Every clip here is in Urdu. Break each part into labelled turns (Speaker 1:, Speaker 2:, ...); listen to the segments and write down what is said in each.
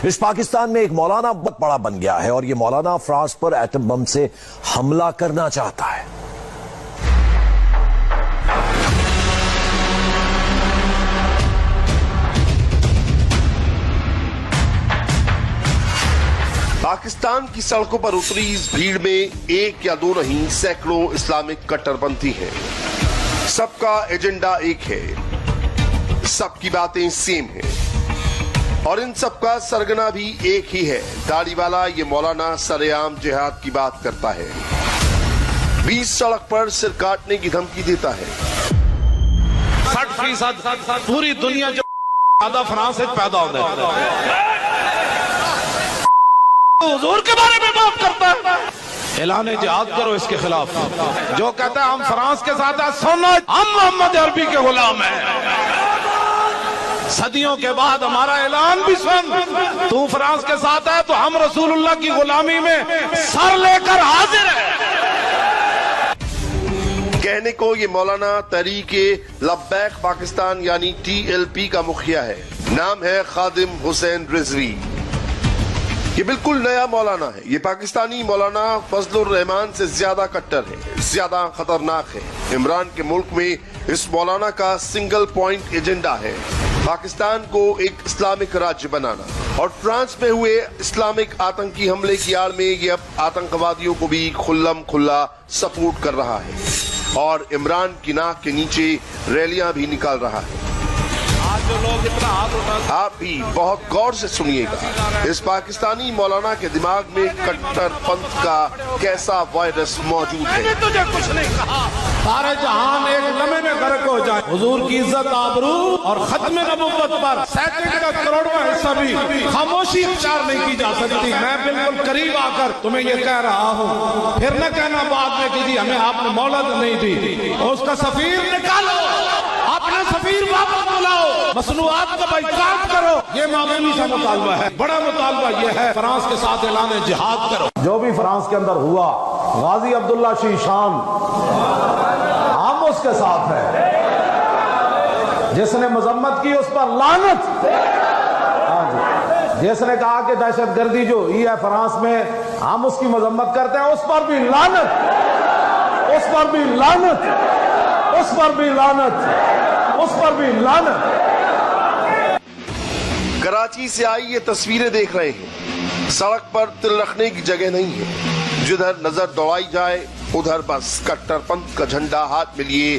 Speaker 1: اس پاکستان میں ایک مولانا بہت بڑا بن گیا ہے اور یہ مولانا فرانس پر ایٹم بم سے حملہ کرنا چاہتا ہے۔
Speaker 2: پاکستان کی سڑکوں پر اتری اس بھیڑ میں ایک یا دو نہیں سینکڑوں اسلامک کٹر پنتھی ہیں۔ سب کا ایجنڈا ایک ہے، سب کی باتیں سیم ہیں اور ان سب کا سرگنا بھی ایک ہی ہے۔ داڑھی والا یہ مولانا سرعام جہاد کی بات کرتا ہے، 20 سڑک پر سر کاٹنے کی دھمکی دیتا ہے۔
Speaker 3: 60% پوری دنیا جو زیادہ فرانس سے پیدا ہوتا ہے، حضور کے بارے میں بات کرتا ہے۔ اعلان جہاد کرو اس کے خلاف۔ جو کہتا ہے ہم فرانس کے ساتھ ہیں، سنو ہم محمد عربی کے غلام ہیں۔ صدیوں کے بعد ہمارا اعلان بھی سن، تو فرانس کے ساتھ ہے تو ہم رسول اللہ کی غلامی میں سر لے کر حاضر ہیں۔
Speaker 2: کہنے کو یہ مولانا تحریک لبیک پاکستان یعنی TLP کا مکھیا ہے۔ نام ہے خادم حسین رضوی۔ یہ بالکل نیا مولانا ہے۔ یہ پاکستانی مولانا فضل الرحمان سے زیادہ کٹر ہے، زیادہ خطرناک ہے۔ عمران کے ملک میں اس مولانا کا سنگل پوائنٹ ایجنڈا ہے، پاکستان کو ایک اسلامک راجیہ بنانا، اور فرانس میں ہوئے اسلامک آتنکی حملے کی آڑ میں یہ اب آتنکوادیوں کو بھی کھلم کھلا سپورٹ کر رہا ہے اور عمران کی ناک کے نیچے ریلیاں بھی نکال رہا ہے۔ آپ بھی بہت غور سے سنیے گا، اس پاکستانی مولانا کے دماغ میں کٹر پنتھ کا کیسا وائرس موجود ہے۔
Speaker 3: میں نے تجھے کچھ نہیں کہا، سارے جہان ایک لمحے میں غرق ہو جائے، حضور کی عزت آبرو اور ختم نبوت پر سینکڑوں کا کروڑواں حصہ بھی خاموشی اختیار نہیں کی جا سکتی۔ میں بالکل قریب آ کر تمہیں یہ کہہ رہا ہوں، پھر نہ کہنا بعد میں کہ جی ہمیں آپ نے مہلت نہیں دی، اس کا سفیر نکالو، اپنا سفیر واپس بلاؤ، مصنوعات کا بائیکاٹ کرو۔ یہ معمولی سا مطالبہ ہے، بڑا مطالبہ یہ ہے، فرانس کے ساتھ اعلان جہاد کرو۔
Speaker 4: جو بھی فرانس کے اندر ہوا، غازی عبداللہ شیشان ہم اس کے ساتھ ہیں، جس نے مذمت کی اس پر لعنت، جس نے کہا کہ دہشت گردی جو ہوئی ہے فرانس میں ہم اس کی مذمت کرتے ہیں، اس پر بھی لعنت، اس پر بھی لعنت، اس پر بھی لعنت، اس پر بھی لعنت۔
Speaker 2: کراچی سے آئی یہ تصویریں دیکھ رہے ہیں، سڑک پر تل رکھنے کی جگہ نہیں ہے، جدھر نظر دوڑائی جائے ادھر بس کٹر پنتھ کا جھنڈا ہاتھ میں لیے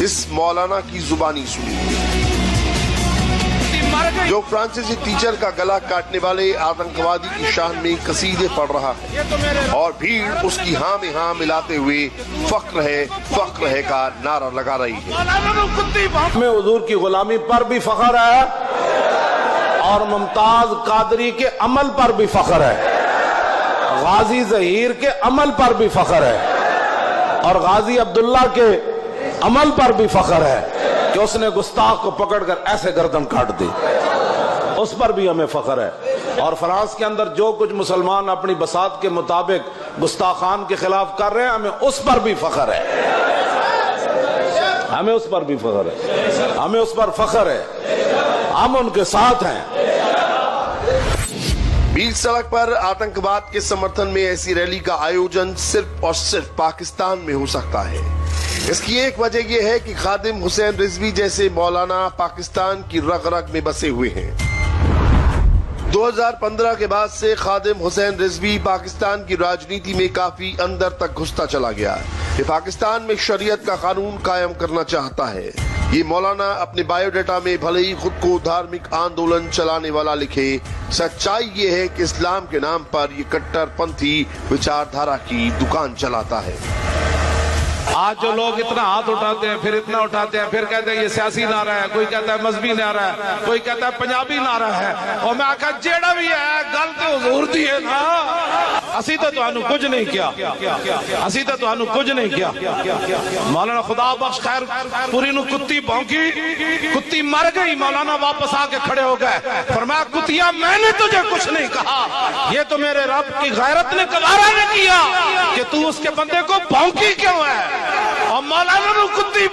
Speaker 2: اس مولانا کی زبانی سنی، جو فرانسیسی ٹیچر کا گلا کاٹنے والے آتنکوادی کی شان میں قصیدے پڑھ رہا ہے، اور بھیڑ اس کی ہاں میں ہاں ملاتے ہوئے فخر ہے کا نعرہ لگا رہی ہے۔
Speaker 4: ہمیں حضور کی غلامی پر بھی فخر ہے اور ممتاز قادری کے عمل پر بھی فخر ہے، غازی ظہیر کے عمل پر بھی فخر ہے، اور غازی عبداللہ کے عمل پر بھی فخر ہے کہ اس نے گستاخ کو پکڑ کر ایسے گردن کاٹ دی، اس پر بھی ہمیں فخر ہے۔ اور فرانس کے اندر جو کچھ مسلمان اپنی بساط کے مطابق گستاخان کے خلاف کر رہے ہیں، ہمیں اس پر بھی فخر ہے، ہمیں اس پر بھی فخر ہے، ہمیں اس پر فخر ہے، ہم ان کے ساتھ ہیں۔
Speaker 2: 20 سڑک پر آتنکواد کے سمرتھن میں ایسی ریلی کا آیوجن صرف اور صرف پاکستان میں ہو سکتا ہے۔ اس کی ایک وجہ یہ ہے کہ خادم حسین رضوی جیسے مولانا پاکستان کی رگ رگ میں بسے ہوئے ہیں۔ 2015 کے بعد سے خادم حسین رضوی پاکستان کی راجنیتی میں کافی اندر تک گھستا چلا گیا۔ یہ پاکستان میں شریعت کا قانون قائم کرنا چاہتا ہے۔ یہ مولانا اپنے بائیو ڈیٹا میں بھلے ہی خود کو دھارمک آندولن چلانے والا لکھے، سچائی یہ ہے کہ اسلام کے نام پر یہ کٹر پنتھی وچار دھارا کی دکان چلاتا ہے۔
Speaker 3: آج جو لوگ اتنا ہاتھ اٹھاتے ہیں، پھر اتنا اٹھاتے ہیں، پھر کہتے ہیں یہ سیاسی نعرہ ہے، کوئی کہتا ہے مذہبی نعرہ ہے، کوئی کہتا ہے پنجابی نعرہ ہے، اور میں آکھا جیڑا بھی ہے گل تے حضور دی ہے نا، اسی تو تانوں کچھ نہیں کیا، اسی تو تانوں کچھ نہیں کیا۔ مولانا خدا بخش خیر پوری نو کتی بھونکی، کتی مر گئی، مولانا واپس آ کے کھڑے ہو گئے، فرمایا کتیا میں نے تجھے کچھ نہیں کہا، یہ تو میرے رب کی غیرت نے گوارا نہ کیا کہ تو اس کے بندے کو بھونکی کیوں ہے۔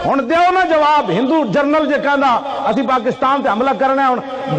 Speaker 3: ਹੁਣ ਦਿਓ ਨਾ ਜਵਾਬ। ਹਿੰਦੂ ਜਰਨਲ ਜੇ ਕਹਿੰਦਾ ਅਸੀਂ ਪਾਕਿਸਤਾਨ ਤੇ ਹਮਲਾ ਕਰਨਾ ਹੈ, ਹੁਣ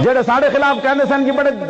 Speaker 3: ਜਿਹੜੇ ਸਾਡੇ ਖਿਲਾਫ ਕਹਿੰਦੇ ਸਨ ਕਿ ਬੜੇ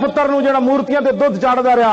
Speaker 3: ਪੁੱਤਰ ਨੂੰ ਜਿਹੜਾ ਮੂਰਤੀਆਂ ਤੇ ਦੁੱਧ ਚਾੜਦਾ ਰਿਹਾ।